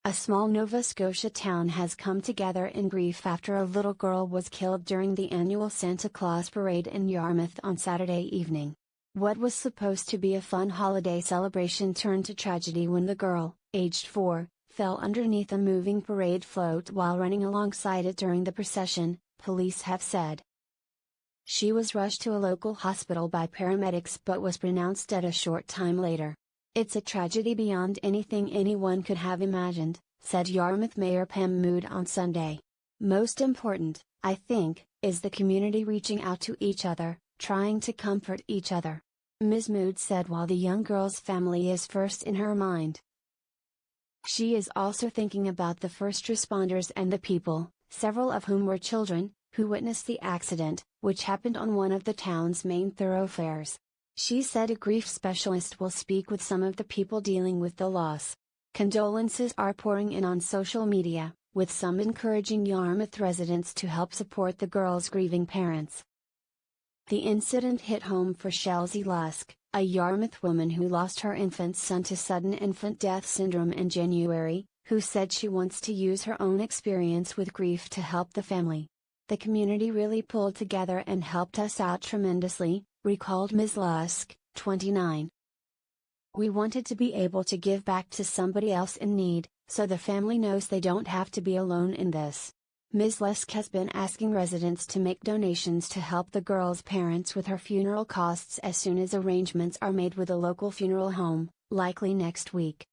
A small Nova Scotia town has come together in grief after a little girl was killed during the annual Santa Claus parade in Yarmouth on Saturday evening. What was supposed to be a fun holiday celebration turned to tragedy when the girl, aged 4, fell underneath a moving parade float while running alongside it during the procession, police have said. She was rushed to a local hospital by paramedics but was pronounced dead a short time later. "It's a tragedy beyond anything anyone could have imagined," said Yarmouth Mayor Pam Mood on Sunday. "Most important, I think, is the community reaching out to each other, trying to comfort each other," Ms. Mood said while the young girl's family is first in her mind. She is also thinking about the first responders and the people, several of whom were children, who witnessed the accident, which happened on one of the town's main thoroughfares. She said a grief specialist will speak with some of the people dealing with the loss. Condolences are pouring in on social media, with some encouraging Yarmouth residents to help support the girl's grieving parents. The incident hit home for Chelsea Lusk, a Yarmouth woman who lost her infant son to sudden infant death syndrome in January, who said she wants to use her own experience with grief to help the family. "The community really pulled together and helped us out tremendously," recalled Ms. Lusk, 29. "We wanted to be able to give back to somebody else in need, so the family knows they don't have to be alone in this." Ms. Lusk has been asking residents to make donations to help the girl's parents with her funeral costs as soon as arrangements are made with a local funeral home, likely next week.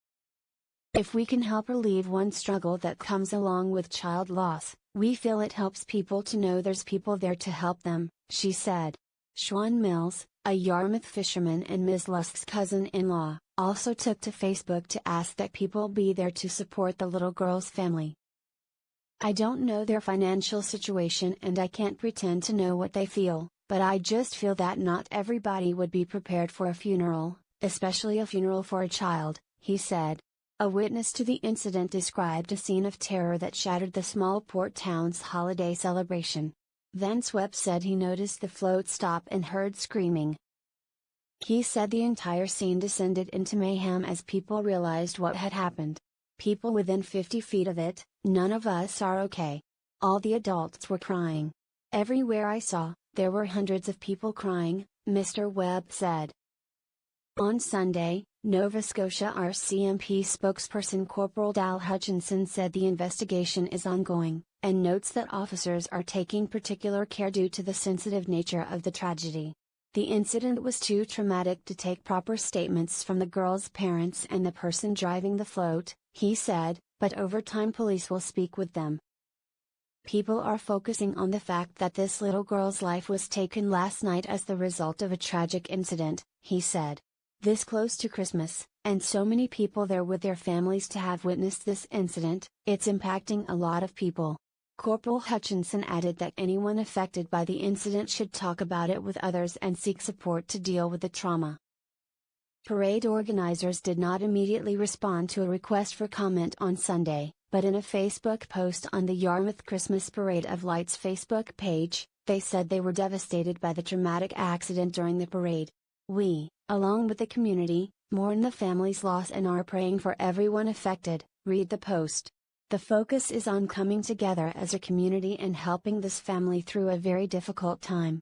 "If we can help relieve one struggle that comes along with child loss, we feel it helps people to know there's people there to help them," she said. Sean Mills, a Yarmouth fisherman and Ms. Lusk's cousin-in-law, also took to Facebook to ask that people be there to support the little girl's family. "I don't know their financial situation and I can't pretend to know what they feel, but I just feel that not everybody would be prepared for a funeral, especially a funeral for a child," he said. A witness to the incident described a scene of terror that shattered the small port town's holiday celebration. Vance Webb said he noticed the float stop and heard screaming. He said the entire scene descended into mayhem as people realized what had happened. "People within 50 feet of it, none of us are okay. All the adults were crying. Everywhere I saw, there were hundreds of people crying," Mr. Webb said. On Sunday, Nova Scotia RCMP spokesperson Corporal Dal Hutchinson said the investigation is ongoing, and notes that officers are taking particular care due to the sensitive nature of the tragedy. "The incident was too traumatic to take proper statements from the girl's parents and the person driving the float," he said, "but over time police will speak with them. People are focusing on the fact that this little girl's life was taken last night as the result of a tragic incident," he said. "This close to Christmas, and so many people there with their families to have witnessed this incident, it's impacting a lot of people." Corporal Hutchinson added that anyone affected by the incident should talk about it with others and seek support to deal with the trauma. Parade organizers did not immediately respond to a request for comment on Sunday, but in a Facebook post on the Yarmouth Christmas Parade of Lights Facebook page, they said they were devastated by the traumatic accident during the parade. "We, along with the community, mourn the family's loss and are praying for everyone affected," read the post. "The focus is on coming together as a community and helping this family through a very difficult time.